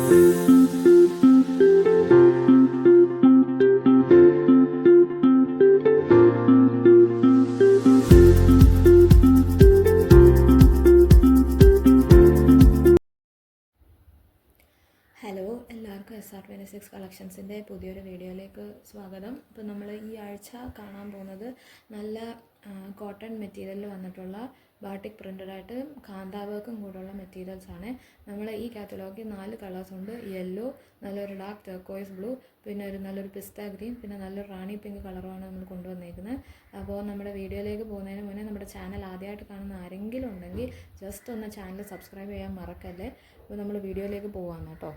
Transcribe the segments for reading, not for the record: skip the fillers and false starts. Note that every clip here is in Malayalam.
ഹലോ, എല്ലാവർക്കും SR26 കളക്ഷൻസിൻ്റെ പുതിയൊരു വീഡിയോയിലേക്ക് സ്വാഗതം. ഇപ്പോൾ നമ്മൾ ഈ ആഴ്ച കാണാൻ പോകുന്നത് നല്ല കോട്ടൺ മെറ്റീരിയലിൽ വന്നിട്ടുള്ള ബാട്ടിക് പ്രിൻ്റഡായിട്ട് കാന്താ വർക്കും കൂടെയുള്ള മെറ്റീരിയൽസാണ്. നമ്മൾ ഈ കാറ്റലോഗിൽ 4 കളേഴ്സ് ഉണ്ട്. യെല്ലോ, നല്ലൊരു ഡാർക്ക് ടർക്കോയ്സ് ബ്ലൂ, പിന്നെ നല്ലൊരു പിസ്ത ഗ്രീൻ, പിന്നെ നല്ലൊരു റാണി പിങ്ക് കളറുമാണ് നമ്മൾ കൊണ്ടുവന്നേക്കുന്നത്. അപ്പോൾ നമ്മുടെ വീഡിയോയിലേക്ക് പോകുന്നതിന് മുന്നേ നമ്മുടെ ചാനൽ ആദ്യമായിട്ട് കാണുന്ന ആരെങ്കിലും ഉണ്ടെങ്കിൽ ജസ്റ്റ് ഒന്ന് ചാനൽ സബ്സ്ക്രൈബ് ചെയ്യാൻ മറക്കല്ലേ. അപ്പോൾ നമ്മൾ വീഡിയോയിലേക്ക് പോകാമെന്ന് കേട്ടോ.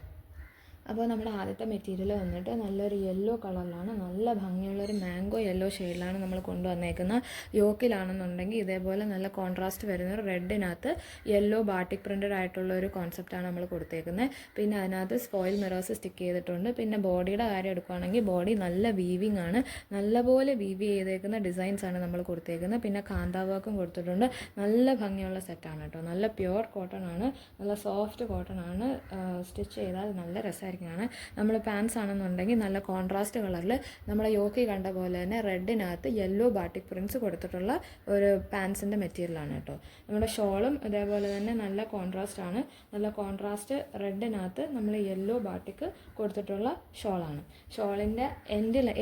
അപ്പോൾ നമ്മുടെ ആദ്യത്തെ മെറ്റീരിയൽ വന്നിട്ട് നല്ലൊരു യെല്ലോ കളറിലാണ്, നല്ല ഭംഗിയുള്ളൊരു മാംഗോ യെല്ലോ ഷെയ്ഡിലാണ് നമ്മൾ കൊണ്ടുവന്നേക്കുന്നത്. യോക്കിലാണെന്നുണ്ടെങ്കിൽ ഇതേപോലെ നല്ല കോൺട്രാസ്റ്റ് വരുന്ന ഒരു റെഡിനകത്ത് യെല്ലോ ബാട്ടിക് പ്രിൻ്റഡ് ആയിട്ടുള്ള ഒരു കോൺസെപ്റ്റാണ് നമ്മൾ കൊടുത്തേക്കുന്നത്. പിന്നെ അതിനകത്ത് ഫോയിൽ മിറേഴ്സ് സ്റ്റിക്ക് ചെയ്തിട്ടുണ്ട്. പിന്നെ ബോഡിയുടെ കാര്യം എടുക്കുകയാണെങ്കിൽ ബോഡി നല്ല വീവിങ് ആണ്, നല്ലപോലെ വീവ് ചെയ്തേക്കുന്ന ഡിസൈൻസാണ് നമ്മൾ കൊടുത്തേക്കുന്നത്. പിന്നെ കാന്താ വർക്കും കൊടുത്തിട്ടുണ്ട്. നല്ല ഭംഗിയുള്ള സെറ്റാണ് കേട്ടോ. നല്ല പ്യുവർ കോട്ടൺ ആണ്, നല്ല സോഫ്റ്റ് കോട്ടൺ ആണ്. സ്റ്റിച്ച് ചെയ്താൽ നല്ല രസമായിരിക്കും. നമ്മൾ പാൻസ് ആണെന്നുണ്ടെങ്കിൽ നല്ല കോൺട്രാസ്റ്റ് കളറിൽ നമ്മുടെ യോക്കി കണ്ട പോലെ തന്നെ റെഡിനകത്ത് യെല്ലോ ബാട്ടിക് പ്രിൻറ്റ്സ് കൊടുത്തിട്ടുള്ള ഒരു പാൻസിൻ്റെ മെറ്റീരിയലാണ് കേട്ടോ. നമ്മുടെ ഷോളും ഇതേപോലെ തന്നെ നല്ല കോൺട്രാസ്റ്റ് ആണ്. നല്ല കോൺട്രാസ്റ്റ് റെഡിനകത്ത് നമ്മൾ യെല്ലോ ബാട്ടിക് കൊടുത്തിട്ടുള്ള ഷോളാണ്. ഷോളിൻ്റെ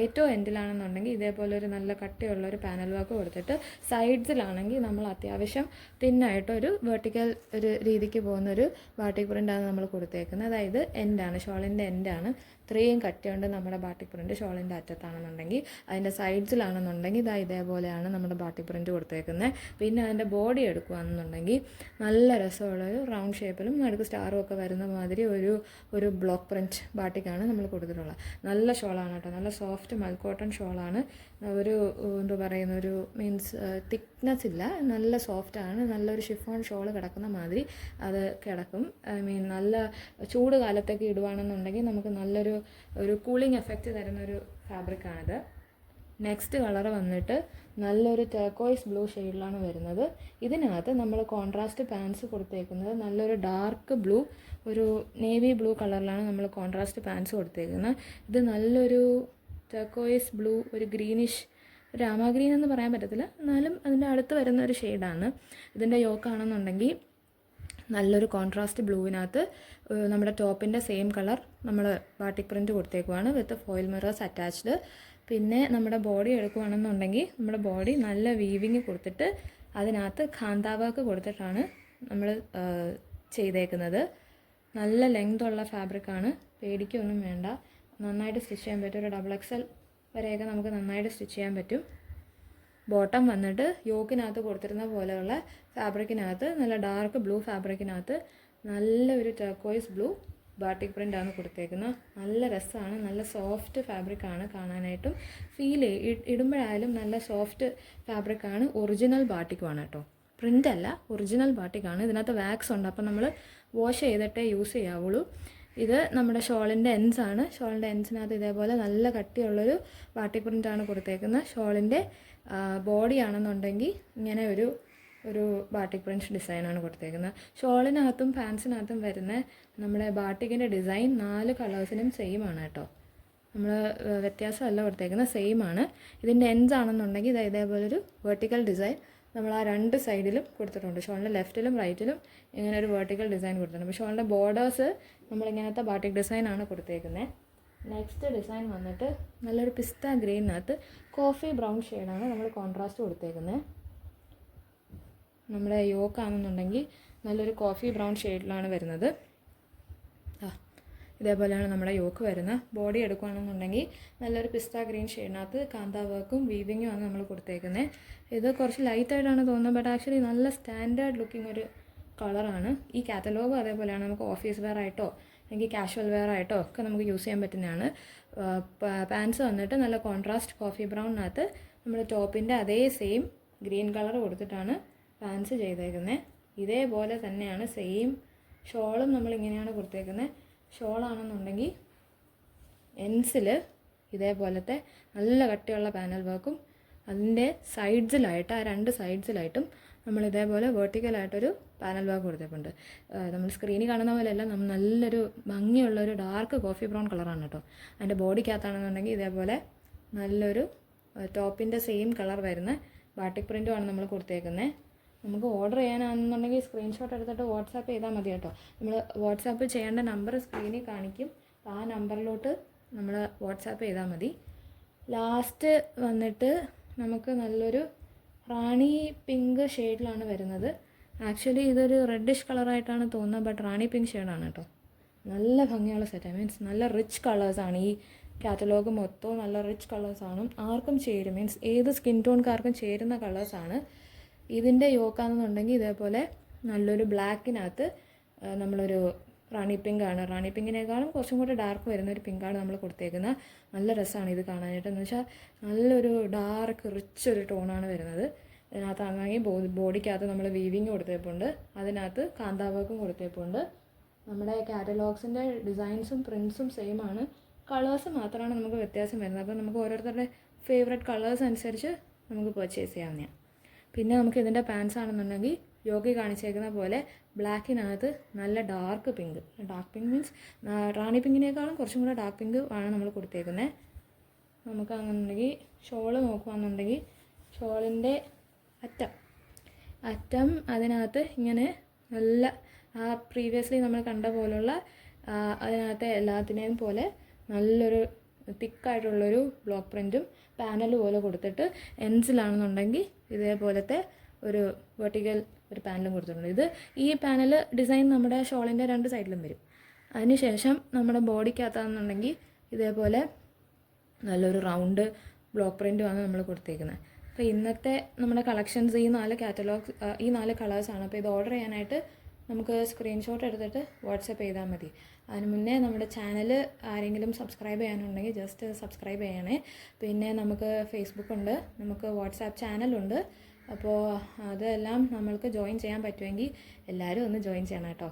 ഏറ്റവും എൻഡിലാണെന്നുണ്ടെങ്കിൽ ഇതേപോലെ ഒരു നല്ല കട്ടിയുള്ളൊരു പാനൽ വർക്ക് കൊടുത്തിട്ട് സൈഡ്സിലാണെങ്കിൽ നമ്മൾ അത്യാവശ്യം തിന്നായിട്ടൊരു വെർട്ടിക്കൽ ഒരു രീതിക്ക് പോകുന്നൊരു ബാട്ടിക് പ്രിൻ്റാണ് നമ്മൾ കൊടുത്തേക്കുന്നത്. അതായത് എൻഡാണ്, ഷോളിൻ്റെ എൻഡാണ്. ഇത്രയും കട്ടിയുണ്ട് നമ്മുടെ ബാട്ടിക് പ്രിൻ്റ് ഷോളിൻ്റെ അറ്റത്താണെന്നുണ്ടെങ്കിൽ. അതിൻ്റെ സൈഡ്സിലാണെന്നുണ്ടെങ്കിൽ ഇതേപോലെയാണ് നമ്മുടെ ബാട്ടിക് പ്രിൻ്റ് കൊടുത്തേക്കുന്നത്. പിന്നെ അതിൻ്റെ ബോഡി എടുക്കുകയാണെന്നുണ്ടെങ്കിൽ നല്ല രസമുള്ളൊരു റൗണ്ട് ഷേപ്പിലും നടുക്ക് സ്റ്റാറും ഒക്കെ വരുന്ന മാതിരി ഒരു ബ്ലോക്ക് പ്രിൻറ്റ് ബാട്ടിക്കാണ് നമ്മൾ കൊടുത്തിട്ടുള്ളത്. നല്ല ഷോളാണ് കേട്ടോ, നല്ല സോഫ്റ്റ് മൽക്കോട്ടൺ ഷോളാണ്. എന്താ പറയുന്ന ഒരു മീൻസ് തിക്നെസ് ഇല്ല, നല്ല സോഫ്റ്റാണ്. നല്ലൊരു ഷിഫോൺ ഷോൾ കിടക്കുന്ന മാതിരി അത് കിടക്കും. നല്ല ചൂട് കാലത്തൊക്കെ ഇടുവാണെന്നുണ്ടെങ്കിൽ നമുക്ക് നല്ലൊരു കൂളിംഗ് എഫക്റ്റ് തരുന്നൊരു ഫാബ്രിക്കാണിത്. നെക്സ്റ്റ് കളർ വന്നിട്ട് നല്ലൊരു ടർക്കോയ്സ് ബ്ലൂ ഷെയ്ഡിലാണ് വരുന്നത്. ഇതിനകത്ത് നമ്മൾ കോൺട്രാസ്റ്റ് പാൻസ് കൊടുത്തേക്കുന്നത് നല്ലൊരു ഡാർക്ക് ബ്ലൂ, ഒരു നേവി ബ്ലൂ കളറിലാണ് നമ്മൾ കോൺട്രാസ്റ്റ് പാൻസ് കൊടുത്തേക്കുന്നത്. ഇത് നല്ലൊരു ടർക്കോയ്സ് ബ്ലൂ, ഒരു ഗ്രീനിഷ്, രാമ ഗ്രീൻ എന്ന് പറയാൻ പറ്റത്തില്ല, എന്നാലും അതിൻ്റെ അടുത്ത് വരുന്ന ഒരു ഷെയ്ഡാണ്. ഇതിൻ്റെ യോക്കാണെന്നുണ്ടെങ്കിൽ നല്ലൊരു കോൺട്രാസ്റ്റ് ബ്ലൂവിനകത്ത് നമ്മുടെ ടോപ്പിൻ്റെ സെയിം കളർ നമ്മൾ ബാട്ടിക് പ്രിൻറ്റ് കൊടുത്തേക്കുവാണ് വിത്ത് ഫോയിൽ മിറേഴ്സ് അറ്റാച്ച്ഡ്. പിന്നെ നമ്മുടെ ബോഡി എടുക്കുകയാണെന്നുണ്ടെങ്കിൽ നമ്മുടെ ബോഡി നല്ല വീവിങ് കൊടുത്തിട്ട് അതിനകത്ത് കാന്താ വർക്ക് കൊടുത്തിട്ടാണ് നമ്മൾ ചെയ്തേക്കുന്നത്. നല്ല ലെങ്ത് ഉള്ള ഫാബ്രിക്കാണ്, പേടിക്കൊന്നും വേണ്ട. നന്നായിട്ട് സ്റ്റിച്ച് ചെയ്യാൻ പറ്റും. ഒരു XXL വരെയൊക്കെ നമുക്ക് നന്നായിട്ട് സ്റ്റിച്ച് ചെയ്യാൻ പറ്റും. ബോട്ടം വന്നിട്ട് യോക്കിനകത്ത് കൊടുത്തിരുന്ന പോലെയുള്ള ഫാബ്രിക്കിനകത്ത് നല്ല ഡാർക്ക് ബ്ലൂ ഫാബ്രിക്കിനകത്ത് നല്ലൊരു ടർക്കോയ്സ് ബ്ലൂ ബാട്ടിക് പ്രിൻ്റാണ് കൊടുത്തേക്കുന്നത്. നല്ല രസമാണ്, നല്ല സോഫ്റ്റ് ഫാബ്രിക്കാണ് കാണാനായിട്ടും. ഇടുമ്പോഴായാലും നല്ല സോഫ്റ്റ് ഫാബ്രിക്കാണ്. ഒറിജിനൽ ബാട്ടിക്കുമാണ് കേട്ടോ, പ്രിൻ്റ് അല്ല, ഒറിജിനൽ ബാട്ടിക്കാണ്. ഇതിനകത്ത് വാക്സ് ഉണ്ട്, അപ്പം നമ്മൾ വാഷ് ചെയ്തിട്ടേ യൂസ് ചെയ്യാവുള്ളൂ. ഇത് നമ്മുടെ ഷോളിൻ്റെ എൻഡ്സ് ആണ്. ഷോളിൻ്റെ എൻഡ്സിനകത്ത് ഇതേപോലെ നല്ല കട്ടിയുള്ളൊരു ബാട്ടിക് പ്രിൻ്റാണ് കൊടുത്തേക്കുന്നത്. ഷോളിൻ്റെ ബോഡി ആണെന്നുണ്ടെങ്കിൽ ഇങ്ങനെ ഒരു ബാട്ടിക് പ്രിൻറ്റ് ഡിസൈനാണ് കൊടുത്തേക്കുന്നത്. ഷോളിനകത്തും പാൻസിനകത്തും വരുന്ന നമ്മുടെ ബാട്ടിക്കിൻ്റെ ഡിസൈൻ 4 കളേഴ്സിനും സെയിം ആണ് കേട്ടോ. നമ്മൾ വ്യത്യാസമല്ല കൊടുത്തേക്കുന്നത്, സെയിം ആണ്. ഇതിൻ്റെ എൻഡ്സ് ആണെന്നുണ്ടെങ്കിൽ ഇതേപോലൊരു വെർട്ടിക്കൽ ഡിസൈൻ നമ്മൾ ആ 2 സൈഡിലും കൊടുത്തിട്ടുണ്ട്. ഷോളിൻ്റെ ലെഫ്റ്റിലും റൈറ്റിലും ഇങ്ങനെ ഒരു വെർട്ടിക്കൽ ഡിസൈൻ കൊടുത്തിട്ടുണ്ട്. അപ്പോൾ ഷോളിൻ്റെ ബോർഡേഴ്സ് നമ്മളിങ്ങനത്തെ ബാട്ടിക് ഡിസൈനാണ് കൊടുത്തേക്കുന്നത്. നെക്സ്റ്റ് ഡിസൈൻ വന്നിട്ട് നല്ലൊരു പിസ്ത ഗ്രീനകത്ത് കോഫി ബ്രൗൺ ഷെയ്ഡാണ് നമ്മൾ കോൺട്രാസ്റ്റ് കൊടുത്തേക്കുന്നത്. നമ്മുടെ യോക്കാണെന്നുണ്ടെങ്കിൽ നല്ലൊരു കോഫി ബ്രൗൺ ഷെയ്ഡിലാണ് വരുന്നത്. ഇതേപോലെയാണ് നമ്മുടെ യോക്ക് വരുന്നത്. ബോഡി എടുക്കുകയാണെന്നുണ്ടെങ്കിൽ നല്ലൊരു പിസ്ത ഗ്രീൻ ഷെയ്ഡിനകത്ത് കാന്താ വർക്കും വീവിങ്ങും ആണ് നമ്മൾ കൊടുത്തേക്കുന്നത്. ഇത് കുറച്ച് ലൈറ്റായിട്ടാണ് തോന്നുന്നത്, ബട്ട് ആക്ച്വലി നല്ല സ്റ്റാൻഡേർഡ് ലുക്കിംഗ് ഒരു കളറാണ്. ഈ കാറ്റലോഗ് അതേപോലെയാണ്, നമുക്ക് ഓഫീസ് വെയർ ആയിട്ടോ അല്ലെങ്കിൽ കാഷ്വൽ വെയർ ആയിട്ടോ ഒക്കെ നമുക്ക് യൂസ് ചെയ്യാൻ പറ്റുന്നതാണ്. പാൻസ് വന്നിട്ട് നല്ല കോൺട്രാസ്റ്റ് കോഫി ബ്രൗണിനകത്ത് നമ്മൾ ടോപ്പിൻ്റെ അതേ സെയിം ഗ്രീൻ കളർ കൊടുത്തിട്ടാണ് പാൻസ് ചെയ്തേക്കുന്നത്. ഇതേപോലെ തന്നെയാണ് സെയിം ഷോളും നമ്മളിങ്ങനെയാണ് കൊടുത്തേക്കുന്നത്. ഷോളാണെന്നുണ്ടെങ്കിൽ എൻസിൽ ഇതേപോലത്തെ നല്ല കട്ടിയുള്ള പാനൽ വർക്കും അതിൻ്റെ സൈഡ്സിലായിട്ട് ആ 2 സൈഡ്സിലായിട്ടും നമ്മൾ ഇതേപോലെ വെർട്ടിക്കലായിട്ടൊരു പാനൽ വർക്ക് കൊടുത്തിട്ടുണ്ട്. നമ്മൾ സ്ക്രീനിൽ കാണുന്ന പോലെയല്ല, നല്ലൊരു ഭംഗിയുള്ളൊരു ഡാർക്ക് കോഫി ബ്രൗൺ കളറാണ് കേട്ടോ. അതിൻ്റെ ബോഡിക്കകത്താണെന്നുണ്ടെങ്കിൽ ഇതേപോലെ നല്ലൊരു ടോപ്പിൻ്റെ സെയിം കളർ വരുന്ന ബാട്ടിക് പ്രിൻറ്റുമാണ് നമ്മൾ കൊടുത്തേക്കുന്നത്. നമുക്ക് ഓർഡർ ചെയ്യാനാണെന്നുണ്ടെങ്കിൽ സ്ക്രീൻഷോട്ട് എടുത്തിട്ട് വാട്സാപ്പ് ചെയ്താൽ മതി കേട്ടോ. നമ്മൾ വാട്സാപ്പ് ചെയ്യേണ്ട നമ്പർ സ്ക്രീനിൽ കാണിക്കും. ആ നമ്പറിലോട്ട് നമ്മൾ വാട്സാപ്പ് ചെയ്താൽ മതി. ലാസ്റ്റ് വന്നിട്ട് നമുക്ക് നല്ലൊരു റാണി പിങ്ക് ഷെയ്ഡിലാണ് വരുന്നത്. ആക്ച്വലി ഇതൊരു റെഡിഷ് കളറായിട്ടാണ് തോന്നുന്നത്, ബട്ട് റാണി പിങ്ക് ഷെയ്ഡാണ് കേട്ടോ. നല്ല ഭംഗിയുള്ള സെറ്റ്, മീൻസ് നല്ല റിച്ച് കളേഴ്സാണ്. ഈ കാറ്റലോഗ് മൊത്തവും നല്ല റിച്ച് കളേഴ്സാണ്, ആർക്കും ചേരും, മീൻസ് ഏത് സ്കിൻ ടോൺകാർക്കും ചേരുന്ന കളേഴ്സാണ്. ഇതിൻ്റെ യോക്കാണെന്നുണ്ടെങ്കിൽ ഇതേപോലെ നല്ലൊരു ബ്ലാക്കിനകത്ത് നമ്മളൊരു റാണി പിങ്കാണ്, റാണി പിങ്കിനേക്കാളും കുറച്ചും കൂടെ ഡാർക്ക് വരുന്നൊരു പിങ്കാണ് നമ്മൾ കൊടുത്തേക്കുന്നത്. നല്ല രസമാണ് ഇത് കാണാനായിട്ട്. എന്ന് വെച്ചാൽ നല്ലൊരു ഡാർക്ക് റിച്ച് ഒരു ടോണാണ് വരുന്നത്. ഇതിനകത്താണെങ്കിൽ ബോഡിക്കകത്ത് നമ്മൾ വീവിങ് കൊടുത്തേപ്പുണ്ട്, അതിനകത്ത് കാന്താവർക്കും കൊടുത്തേപ്പുണ്ട്. നമ്മുടെ കാറ്റലോഗ്സിൻ്റെ ഡിസൈൻസും പ്രിൻസും സെയിം ആണ്, കളേഴ്സ് മാത്രമാണ് നമുക്ക് വ്യത്യാസം വരുന്നത്. അപ്പോൾ നമുക്ക് ഓരോരുത്തരുടെ ഫേവറേറ്റ് കളേഴ്സ് അനുസരിച്ച് നമുക്ക് പർച്ചേസ് ചെയ്യാവുന്നതാണ്. പിന്നെ നമുക്ക് ഇതിൻ്റെ പാൻസ് ആണെന്നുണ്ടെങ്കിൽ യോഗി കാണിച്ചേക്കുന്ന പോലെ ബ്ലാക്കിനകത്ത് നല്ല ഡാർക്ക് പിങ്ക് മീൻസ് റാണി പിങ്കിനേക്കാളും കുറച്ചും കൂടെ ഡാർക്ക് പിങ്ക് ആണ് നമ്മൾ കൊടുത്തേക്കുന്നത്. നമുക്ക് അങ്ങനെയുണ്ടെങ്കിൽ ഷോള് നോക്കുകയാണെന്നുണ്ടെങ്കിൽ ഷോളിൻ്റെ അറ്റം അതിനകത്ത് ഇങ്ങനെ നല്ല പ്രീവിയസ്ലി നമ്മൾ കണ്ട പോലുള്ള അതിനകത്തെ എല്ലാത്തിനെയും പോലെ നല്ലൊരു തിക്കായിട്ടുള്ളൊരു ബ്ലോക്ക് പ്രിൻറ്റും പാനൽ പോലെ കൊടുത്തിട്ട് എൻസിലാണെന്നുണ്ടെങ്കിൽ ഇതേപോലത്തെ ഒരു വെർട്ടിക്കൽ ഒരു പാനലും കൊടുത്തിട്ടുണ്ട്. ഈ പാനൽ ഡിസൈൻ നമ്മുടെ ഷോളിൻ്റെ 2 സൈഡിലും വരും. അതിനുശേഷം നമ്മുടെ ബോഡിക്കകത്താണെന്നുണ്ടെങ്കിൽ ഇതേപോലെ നല്ലൊരു റൗണ്ട് ബ്ലോക്ക് പ്രിൻറ്റുമാണ് നമ്മൾ കൊടുത്തേക്കുന്നത്. അപ്പോൾ ഇന്നത്തെ നമ്മുടെ കളക്ഷൻസ് ഈ 4 കാറ്റലോഗ്സ് ഈ 4 കളേഴ്സാണ്. അപ്പോൾ ഇത് ഓർഡർ ചെയ്യാനായിട്ട് നമുക്ക് സ്ക്രീൻഷോട്ട് എടുത്തിട്ട് വാട്സപ്പ് ചെയ്താൽ മതി. അതിന് മുന്നേ നമ്മുടെ ചാനൽ ആരെങ്കിലും സബ്സ്ക്രൈബ് ചെയ്യാനുണ്ടെങ്കിൽ ജസ്റ്റ് സബ്സ്ക്രൈബ് ചെയ്യണേ. പിന്നെ നമുക്ക് ഫേസ്ബുക്കുണ്ട്, നമുക്ക് വാട്സാപ്പ് ചാനലുണ്ട്. അപ്പോൾ അതെല്ലാം നമ്മൾക്ക് ജോയിൻ ചെയ്യാൻ പറ്റുമെങ്കിൽ എല്ലാവരും ഒന്ന് ജോയിൻ ചെയ്യണം കേട്ടോ.